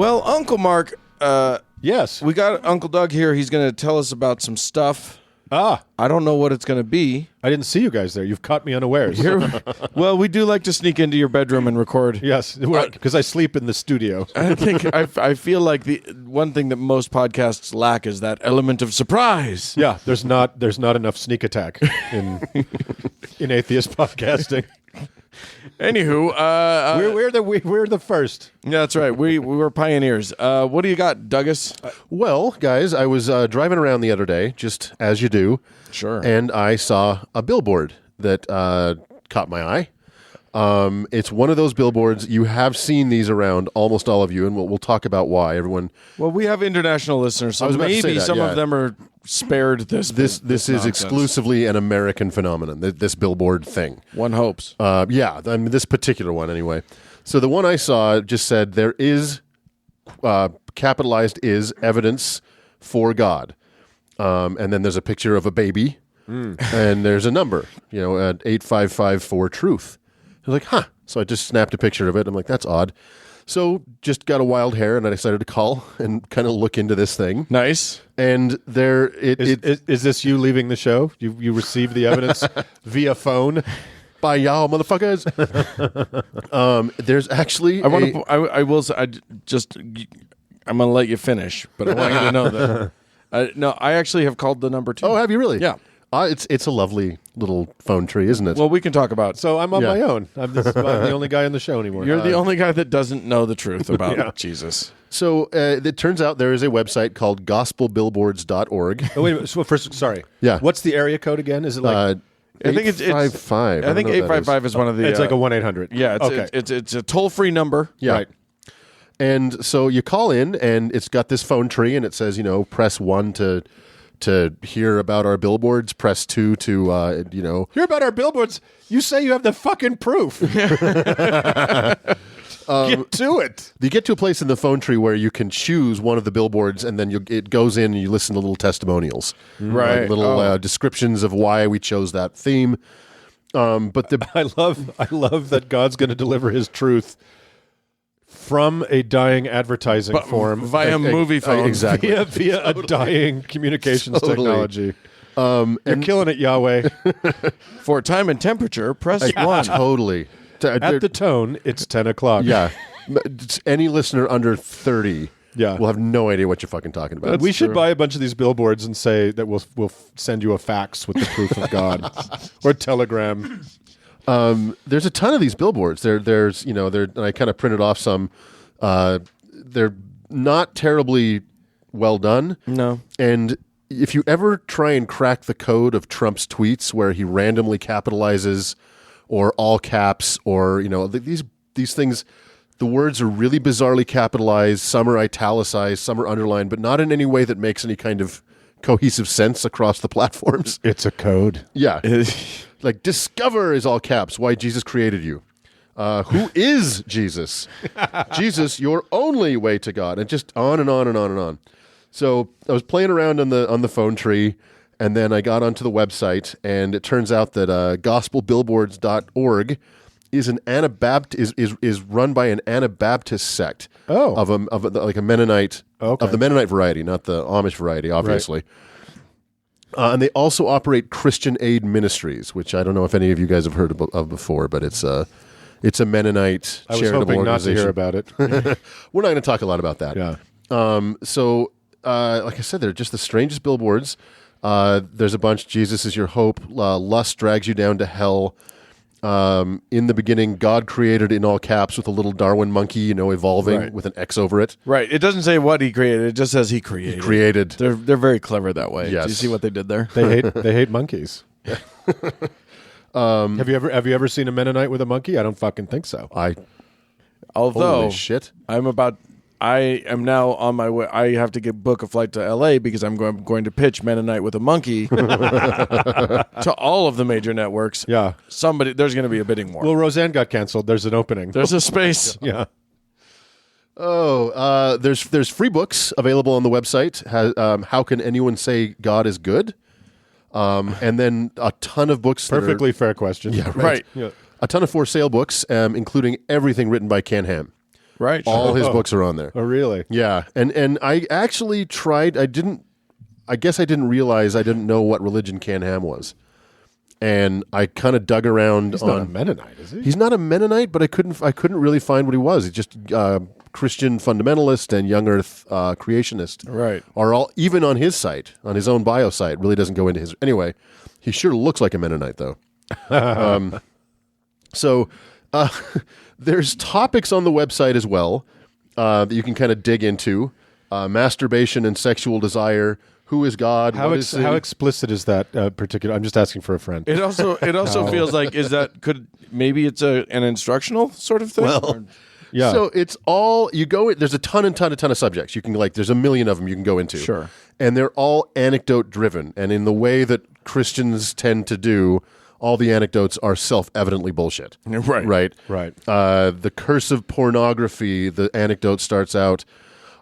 Well, Uncle Mark, Yes. we got Uncle Doug here. He's going to tell us about some stuff. I don't know what it's going to be. didn't see you guys there. You've caught me unawares. Well, we do like to sneak into your bedroom and record. Yes, because I sleep in the studio. I think I feel like the one thing that most podcasts lack is that element of surprise. Yeah, there's not enough sneak attack in atheist podcasting. Anywho, We're the first. yeah, that's right. We were pioneers. What do you got, Douglas? Well, guys, I was driving around the other day, just as you do. Sure. And I saw a billboard that caught my eye. It's one of those billboards. You have seen these around, almost all of you, and we'll talk about why. Everyone. Well, we have international listeners, so I was about to say maybe that, some yeah. of them are spared this. This is nonsense. exclusively an American phenomenon, this billboard thing. One hopes. Yeah, I mean, this particular one anyway. So the one I saw just said there is, capitalized is, evidence for God. And then there's a picture of a baby, and there's a number, at 855-4-TRUTH. I was like, huh. So I just snapped a picture of it. I'm like, that's odd. So just got a wild hair, and I decided to call and kind of look into this thing. Nice. And there, Is this you leaving the show? You received the evidence via phone? by y'all motherfuckers. There's actually I will say, I'm going to let you finish, but I want you to know that. No, I actually have called the number 2. Oh, have you really? Yeah. It's a lovely little phone tree, isn't it? Well, we can talk about. So I'm on Yeah. my own. I'm the only guy on the show anymore. You're the only guy that doesn't know the truth about Yeah. Jesus. So it turns out there is a website called gospelbillboards.org. Oh, wait a minute. So first, sorry. Yeah. What's the area code again? Is it like I think it's 855. I think 855 is one of the. it's like a 1-800? Yeah, it's a toll-free number. Yeah. Right. And so you call in, and it's got this phone tree, and it says, press 1 to hear about our billboards, press 2 to, Hear about our billboards. You say you have the fucking proof. Get to it. You get to a place in the phone tree where you can choose one of the billboards, and then it goes in and you listen to little testimonials. Right. Like little descriptions of why we chose that theme. But I love that God's going to deliver his truth from a dying advertising form via movie phone. exactly. via a dying communications Totally. technology. You're killing it, Yahweh. For time and temperature, press 1. Totally. At the tone, it's 10 o'clock. Yeah. Any listener under 30 Yeah. will have no idea what you're fucking talking about. We should buy a bunch of these billboards and say that we'll send you a fax with the proof of God or telegram. There's a ton of these billboards. There's and I kind of printed off some. They're not terribly well done. No. And if you ever try and crack the code of Trump's tweets where he randomly capitalizes or all caps or, these things, the words are really bizarrely capitalized. Some are italicized, some are underlined, but not in any way that makes any kind of cohesive sense across the platforms. It's a code. Yeah. Like discover is all caps, why Jesus created you. Who is Jesus? Jesus, your only way to God. And just on and on and on and on. So I was playing around on the phone tree, and then I got onto the website, and it turns out that gospelbillboards.org is an Anabaptist is run by an Anabaptist sect of a Mennonite of the Mennonite variety, not the Amish variety, obviously. Right. And they also operate Christian Aid Ministries, which I don't know if any of you guys have heard of before, but it's a Mennonite charitable organization. I was hoping not to hear about it. We're not going to talk a lot about that. Yeah. So, like I said, they're just the strangest billboards. There's a bunch. Jesus is your hope. Lust drags you down to hell. In the beginning, God created in all caps with a little Darwin monkey, evolving with an X over it. Right. It doesn't say what he created. It just says he created. He created. They're very clever that way. Yes. Do you see what they did there? They hate monkeys. Have you ever seen a Mennonite with a monkey? I don't fucking think so. Although Holy shit. I am now on my way. I have to book a flight to L.A. because I'm going to pitch Mennonite with a monkey to all of the major networks. Yeah. There's going to be a bidding war. Well, Roseanne got canceled. There's an opening. There's a space. Yeah. Oh, there's free books available on the website. How can anyone say God is good? And then a ton of books. Perfectly fair question. Yeah, right. Yeah. A ton of for sale books, including everything written by Ken Ham. Right. All his books are on there. Oh, really? Yeah, and I actually tried. I guess I didn't realize I didn't know what religion Can Ham was, and I kind of dug around. He's not a Mennonite, is he? He's not a Mennonite, but I couldn't really find what he was. He's just Christian fundamentalist and young Earth creationist. Right. Are all even on his site, on his own bio site. Really doesn't go into his anyway. He sure looks like a Mennonite though. So there's topics on the website as well that you can kind of dig into: masturbation and sexual desire. Who is God? How explicit is that particular? I'm just asking for a friend. It also feels like maybe it's an instructional sort of thing. Well, yeah. So it's all you go. There's a ton of subjects you can there's a million of them you can go into. Sure. And they're all anecdote driven, and in the way that Christians tend to do, all the anecdotes are self-evidently bullshit. Right. Right. The curse of pornography. The anecdote starts out.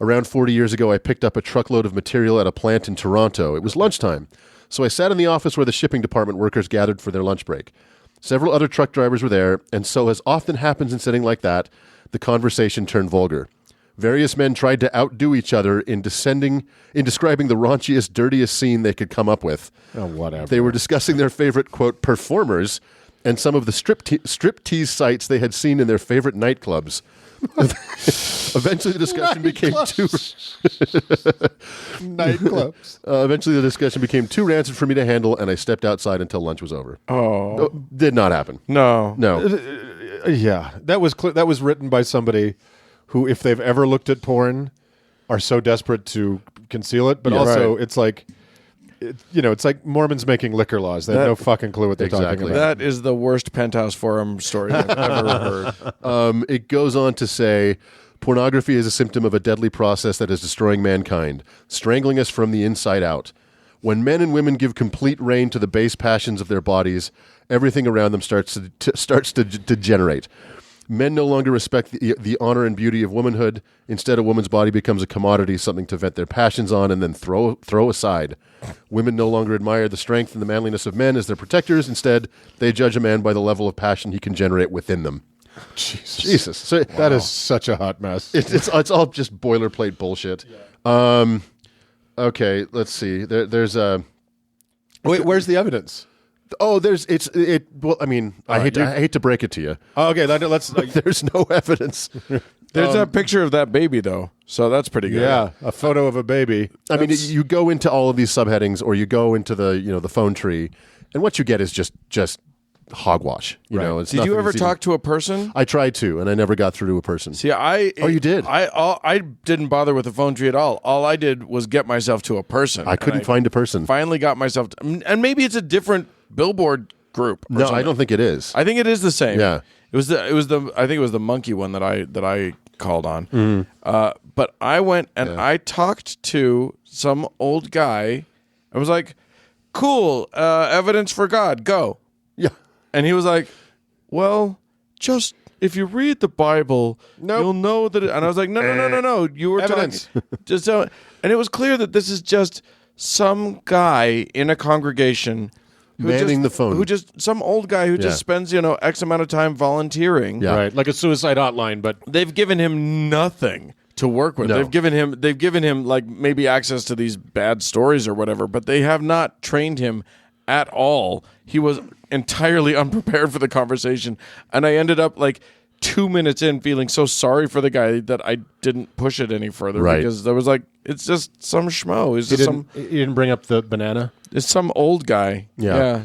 Around 40 years ago, I picked up a truckload of material at a plant in Toronto. It was lunchtime, so I sat in the office where the shipping department workers gathered for their lunch break. Several other truck drivers were there, and so, as often happens in setting like that, the conversation turned vulgar. Various men tried to outdo each other in describing the raunchiest, dirtiest scene they could come up with. Oh, whatever. They were discussing their favorite, quote, performers and some of the striptease sites they had seen in their favorite nightclubs. Eventually, the discussion became too nightclubs. Eventually, the discussion became too rancid for me to handle, and I stepped outside until lunch was over. Oh, Did not happen. no. Yeah, that was written by somebody who, if they've ever looked at porn, are so desperate to conceal it. But also, it's like, it's like Mormons making liquor laws. They have no fucking clue what they're talking about. That is the worst Penthouse Forum story I've ever heard. It goes on to say, pornography is a symptom of a deadly process that is destroying mankind, strangling us from the inside out. When men and women give complete rein to the base passions of their bodies, everything around them starts to degenerate. Men no longer respect the honor and beauty of womanhood. Instead, a woman's body becomes a commodity, something to vent their passions on and then throw aside. Women no longer admire the strength and the manliness of men as their protectors. Instead, they judge a man by the level of passion he can generate within them. Jesus. So, that is such a hot mess. It's all just boilerplate bullshit. Yeah. Okay, let's see. There's a... Wait, where's the evidence? Oh, well, I mean, I hate to break it to you. Oh, okay, let's. There's no evidence. There's a picture of that baby, though, so that's pretty good. Yeah, a photo of a baby. I mean, you go into all of these subheadings, or you go into the phone tree, and what you get is just hogwash. You know, it's Did you ever talk to a person? I tried to, and I never got through to a person. See, you did? I didn't bother with the phone tree at all. All I did was get myself to a person. I couldn't find a person. Finally got myself and maybe it's a different Billboard group. No, I don't think it is. I think it is the same. Yeah. I think it was the monkey one that I called on. Mm-hmm. But I went and I talked to some old guy. I was like, "Cool, evidence for God, go." Yeah. And he was like, "Well, just if you read the Bible, you'll know that." And I was like, "No. You were evidence. Just and it was clear that this is just some guy in a congregation manning the phone. Who just some old guy who just spends X amount of time volunteering. Yeah. Right, like a suicide hotline, but They've given him nothing to work with. No. They've given him like maybe access to these bad stories or whatever, but they have not trained him at all. He was entirely unprepared for the conversation, and I ended up like 2 minutes in feeling so sorry for the guy that I didn't push it any further because there was like, it's just some schmo. you didn't bring up the banana? It's some old guy. Yeah.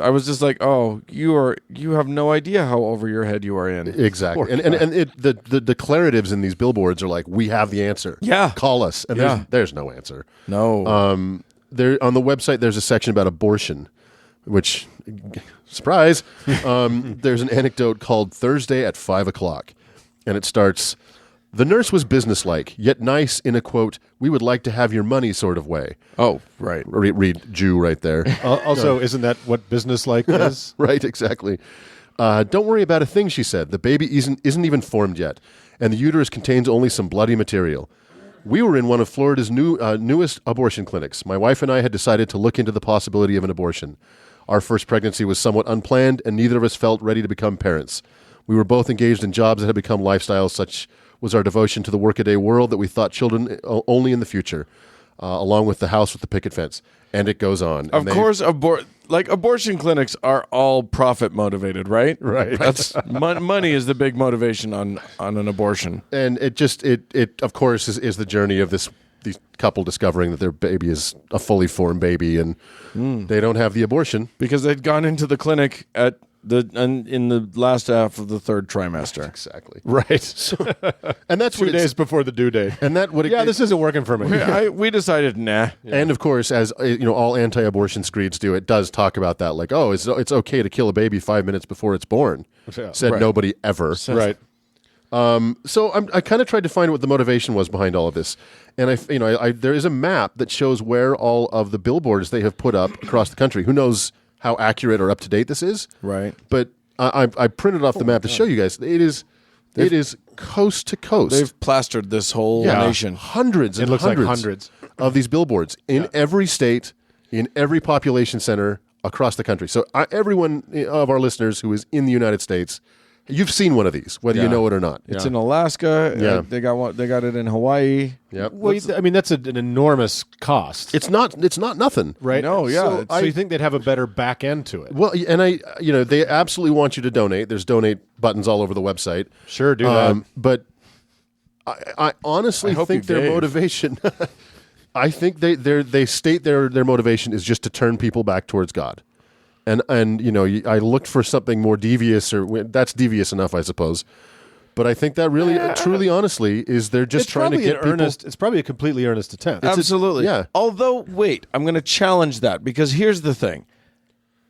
I was just like, oh, you have no idea how over your head you are in. Exactly. And the declaratives in these billboards are like, we have the answer. Yeah. Call us. And there's no answer. No. There on the website, there's a section about abortion, which, surprise, there's an anecdote called Thursday at 5:00. And it starts, the nurse was businesslike, yet nice in a, quote, we would like to have your money sort of way. Oh, right. Read Jew right there. Also, isn't that what business-like is? Right, exactly. Don't worry about a thing, she said. The baby isn't even formed yet, and the uterus contains only some bloody material. We were in one of Florida's newest abortion clinics. My wife and I had decided to look into the possibility of an abortion. Our first pregnancy was somewhat unplanned, and neither of us felt ready to become parents. We were both engaged in jobs that had become lifestyles such was our devotion to the workaday world that we thought children only in the future, along with the house with the picket fence. And it goes on. Of course, abortion clinics are all profit motivated, right? Right. That's money is the big motivation on an abortion. And it of course is the journey of these couple discovering that their baby is a fully formed baby, and they don't have the abortion because they'd gone into the clinic in the last half of the third trimester. Exactly. Right. So, and that's 2 days before the due date. And that would this isn't working for me. We decided, nah. Yeah. And of course, as all anti-abortion screeds do, it does talk about that, like, oh, it's okay to kill a baby 5 minutes before it's born. Yeah. Said nobody ever. Right. So I kind of tried to find what the motivation was behind all of this, and there is a map that shows where all of the billboards they have put up across the country. Who knows how accurate or up to date this is? Right. But I printed off the map to show you guys. It is coast to coast. They've plastered this whole nation. Hundreds and It looks hundreds, like hundreds of these billboards in every state, in every population center across the country. So everyone of our listeners who is in the United States, you've seen one of these, whether you know it or not. It's in Alaska. Yeah. They got one. They got it in Hawaii. Yep. Well, that's an enormous cost. It's not nothing. Right? No, yeah. So you think they'd have a better back end to it? Well, and they absolutely want you to donate. There's donate buttons all over the website. Sure, do that. But I honestly think their motivation. I think they state their motivation is just to turn people back towards God, and I looked for something more devious, or that's devious enough, I suppose. But I think that really, truly, honestly, is they're just trying to get people. It's probably a completely earnest attempt. Absolutely. yeah. Although, wait, I'm going to challenge that, because here's the thing.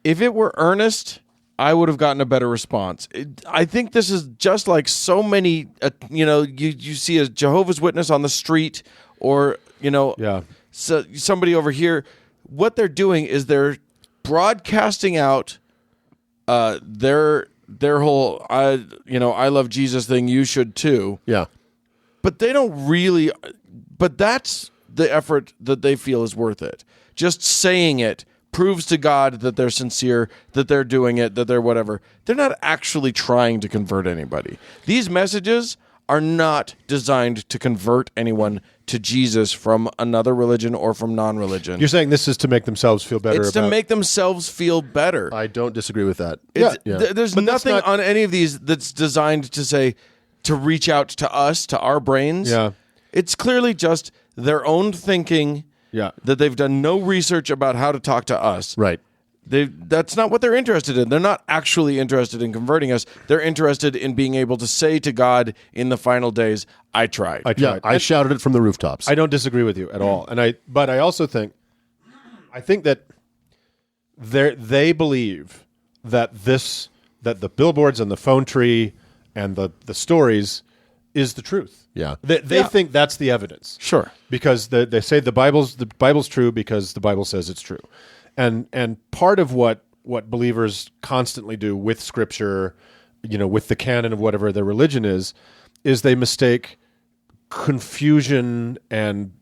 If it were earnest, I would have gotten a better response. I think this is just like so many, you see a Jehovah's Witness on the street, or, so somebody over here. What they're doing is they're broadcasting out their whole I love Jesus thing, you should too. Yeah. But they don't really, but that's the effort that they feel is worth it. Just saying it proves to God that they're sincere, that they're doing it, that they're whatever. They're not actually trying to convert anybody. These messages are not designed to convert anyone to Jesus from another religion or from non-religion. You're saying this is to make themselves feel better. It's to make themselves feel better. I don't disagree with that. There's nothing on any of these that's designed to say, to reach out to us, to our brains. Yeah. It's clearly just their own thinking. Yeah. That they've done no research about how to talk to us. Right. That's not what they're interested in. They're not actually interested in converting us. They're interested in being able to say to God in the final days, I tried. Yeah, I shouted it from the rooftops. I don't disagree with you at all. But I also think that they believe that the billboards and the phone tree and the stories is the truth. Yeah. They think that's the evidence. Sure. Because they say the Bible's true because the Bible says it's true. And part of what believers constantly do with Scripture, with the canon of whatever their religion is they mistake confusion and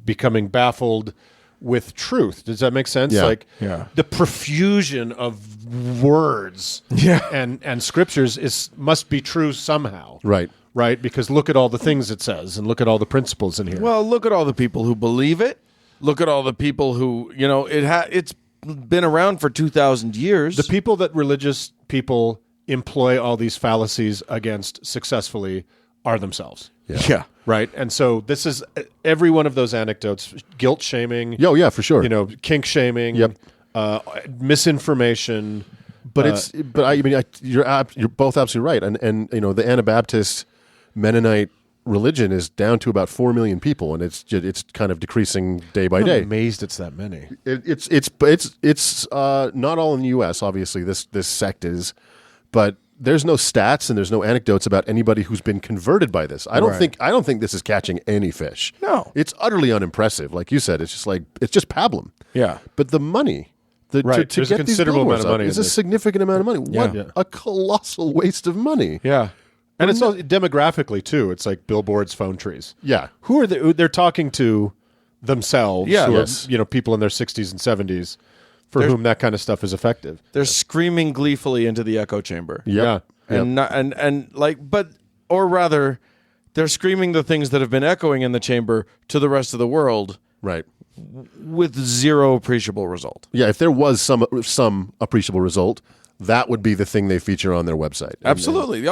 becoming baffled with truth. Does that make sense? Yeah. The profusion of words and scriptures must be true somehow. Right? Because look at all the things it says and look at all the principles in here. Well, look at all the people who believe it. Look at all the people who, it's been around for 2,000 years. The people that religious people employ all these fallacies against successfully are themselves. Yeah. Right? And so this is every one of those anecdotes, guilt shaming. Oh, yeah, for sure. Kink shaming, misinformation. But you're both absolutely right. And the Anabaptist Mennonite religion is down to about 4 million people, and it's kind of decreasing day by day. I'm amazed it's that many. It's not all in the U.S. Obviously, this sect is, but there's no stats and there's no anecdotes about anybody who's been converted by this. I don't think this is catching any fish. No, it's utterly unimpressive. Like you said, it's just pablum. Yeah, but the money. To there's get a considerable amount of money. It's a significant amount of money. What a colossal waste of money. Yeah. And it's all demographically too. It's like billboards, phone trees. Yeah. Who are they're talking to themselves? Yeah. Who are, people in their 60s and 70s for whom that kind of stuff is effective. They're screaming gleefully into the echo chamber. Yeah. Or rather, they're screaming the things that have been echoing in the chamber to the rest of the world Right. with zero appreciable result. Yeah, if there was some appreciable result, that would be the thing they feature on their website. Absolutely. They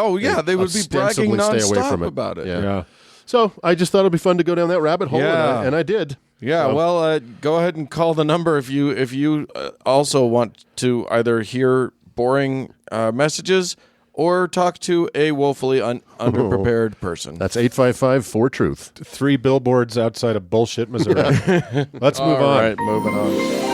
would be bragging ostensibly stay away nonstop from it. about it. Yeah. So I just thought it'd be fun to go down that rabbit hole, Yeah. and I did. Yeah, So- well, go ahead and call the number if you also want to either hear boring messages or talk to a woefully underprepared person. That's 855-4-TRUTH. 3 billboards outside of bullshit, Missouri. Let's move All on. right, moving on.